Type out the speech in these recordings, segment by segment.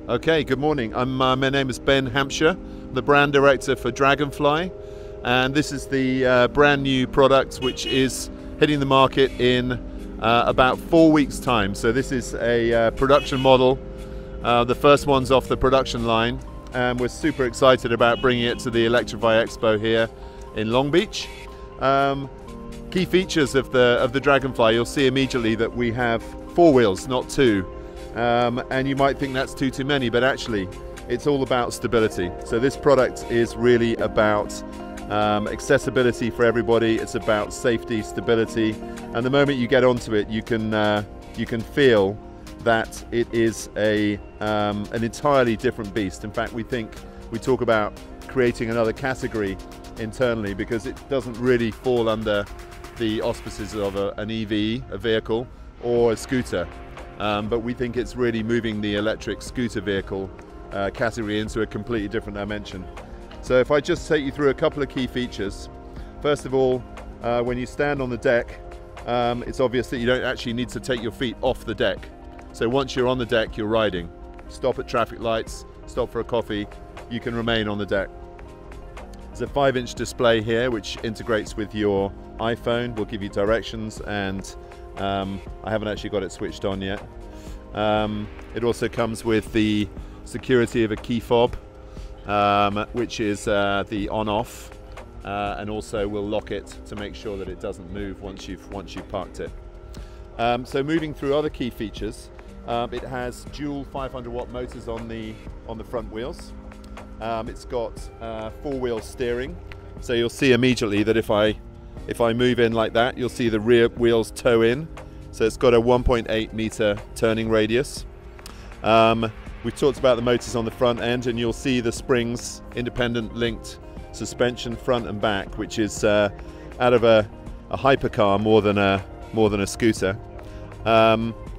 Okay, good morning. My name is Ben Hampshire, the brand director for DragonFly, and this is the brand new product which is hitting the market in about 4 weeks' time. So this is a production model, the first one's off the production line, and we're super excited about bringing it to the Electrify Expo here in Long Beach. Key features of the DragonFly, you'll see immediately that we have 4 wheels, not 2. And you might think that's too many, but actually it's all about stability. So this product is really about accessibility for everybody. It's about safety, stability, and the moment you get onto it, you can feel that it is an entirely different beast. In fact, we talk about creating another category internally because it doesn't really fall under the auspices of an EV, a vehicle, or a scooter. But we think it's really moving the electric scooter vehicle category into a completely different dimension. So if I just take you through a couple of key features. First of all, when you stand on the deck, it's obvious that you don't actually need to take your feet off the deck. So once you're on the deck, you're riding. Stop at traffic lights, stop for a coffee, you can remain on the deck. There's a 5-inch display here which integrates with your iPhone, will give you directions, and I haven't actually got it switched on yet. It also comes with the security of a key fob, which is the on-off, and also will lock it to make sure that it doesn't move once you've parked it. So moving through other key features, it has dual 500-watt motors on the front wheels. It's got 4-wheel steering, so you'll see immediately that if I move in like that, you'll see the rear wheels toe in. So it's got a 1.8 meter turning radius. We've talked about the motors on the front end, and you'll see the springs, independent linked suspension front and back, which is out of a hypercar more than a scooter.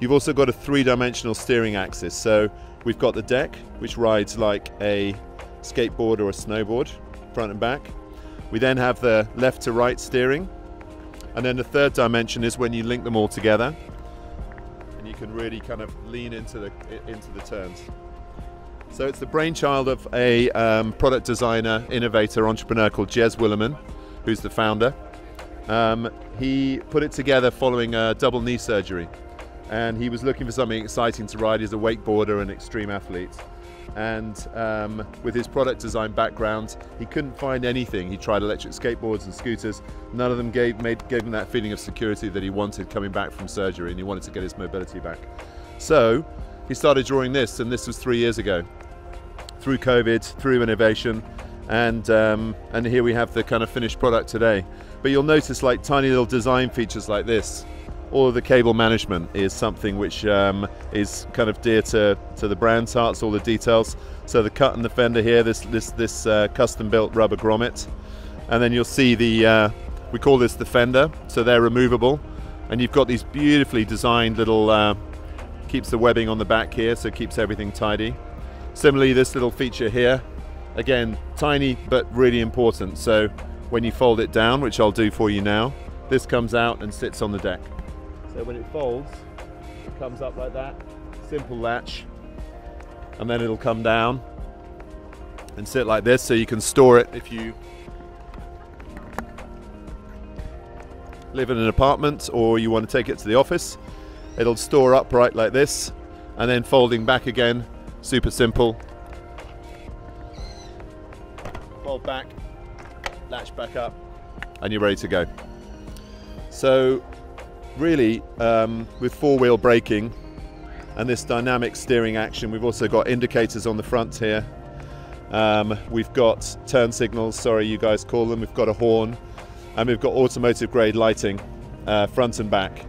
You've also got a 3-dimensional steering axis. So we've got the deck, which rides like a skateboard or a snowboard, front and back. We then have the left to right steering, and then the 3rd dimension is when you link them all together, and you can really kind of lean into the turns. So it's the brainchild of a product designer, innovator, entrepreneur called Jez Willerman, who's the founder. He put it together following a double knee surgery, and he was looking for something exciting to ride. He's a wakeboarder and extreme athlete. And with his product design background, he couldn't find anything. He tried electric skateboards and scooters. None of them gave him that feeling of security that he wanted coming back from surgery, and he wanted to get his mobility back. So he started drawing this, and this was 3 years ago. Through COVID, through innovation, and here we have the kind of finished product today. But you'll notice like tiny little design features like this. All of the cable management is something which is kind of dear to the brand's hearts, all the details. So the cut in the fender here, this custom-built rubber grommet. And then you'll see we call this the fender, so they're removable. And you've got these beautifully designed little, keeps the webbing on the back here, so it keeps everything tidy. Similarly, this little feature here, again, tiny but really important. So when you fold it down, which I'll do for you now, this comes out and sits on the deck. So when it folds, it comes up like that, simple latch, and then it'll come down and sit like this, so you can store it if you live in an apartment or you want to take it to the office. It'll store upright like this, and then folding back again, super simple. Fold back, latch back up, and you're ready to go. So really, with 4-wheel braking and this dynamic steering action, we've also got indicators on the front here. We've got turn signals, sorry you guys call them. We've got a horn, and we've got automotive grade lighting, front and back.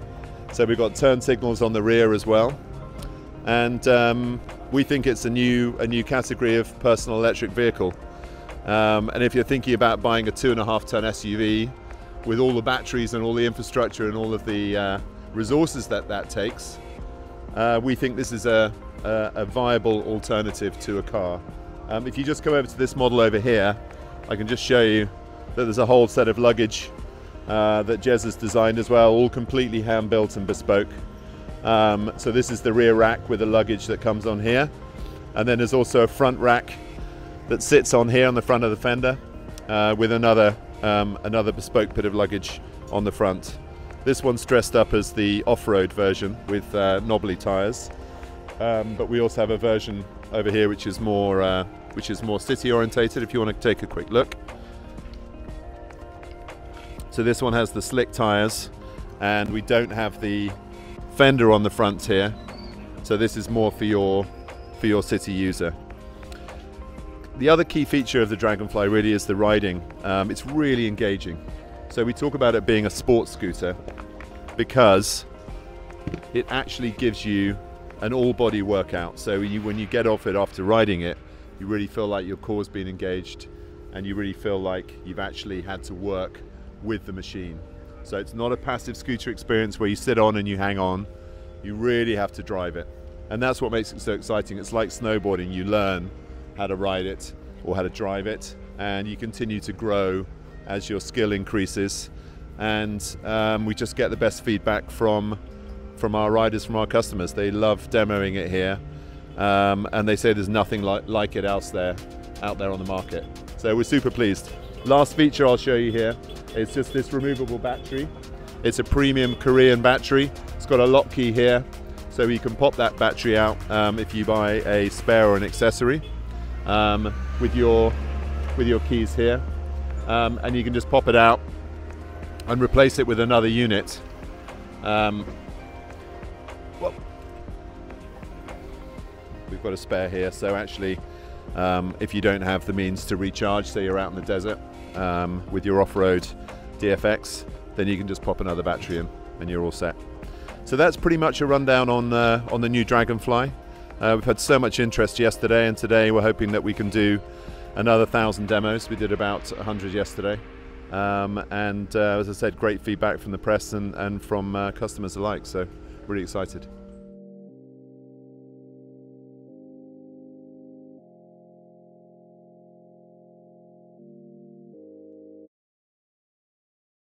So we've got turn signals on the rear as well. And we think it's a new category of personal electric vehicle. And if you're thinking about buying a 2.5-ton SUV, with all the batteries and all the infrastructure and all of the resources that takes, we think this is a viable alternative to a car. If you just come over to this model over here, I can just show you that there's a whole set of luggage that Jez has designed as well, all completely hand-built and bespoke. So this is the rear rack with the luggage that comes on here. And then there's also a front rack that sits on here on the front of the fender with another bespoke bit of luggage on the front. This one's dressed up as the off-road version with knobbly tyres, but we also have a version over here which is more city orientated. If you want to take a quick look, so this one has the slick tyres, and we don't have the fender on the front here. So this is more for your city user. The other key feature of the DragonFly really is the riding. It's really engaging. So we talk about it being a sports scooter because it actually gives you an all-body workout. So when you get off it after riding it, you really feel like your core's been engaged, and you really feel like you've actually had to work with the machine. So it's not a passive scooter experience where you sit on and you hang on. You really have to drive it. And that's what makes it so exciting. It's like snowboarding. You learn how to ride it or how to drive it, and you continue to grow as your skill increases. And we just get the best feedback from our riders, from our customers. They love demoing it here, and they say there's nothing like it out there on the market. So we're super pleased. Last feature I'll show you here is just this removable battery. It's a premium Korean battery. It's got a lock key here, so you can pop that battery out if you buy a spare or an accessory with your keys here, and you can just pop it out and replace it with another unit. Well, we've got a spare here, so actually if you don't have the means to recharge, say you're out in the desert with your off-road DFX, then you can just pop another battery in and you're all set. So that's pretty much a rundown on the new DragonFly. We've had so much interest yesterday, and today we're hoping that we can do another 1,000 demos. We did about 100 yesterday, and as I said, great feedback from the press and from customers alike, so really excited.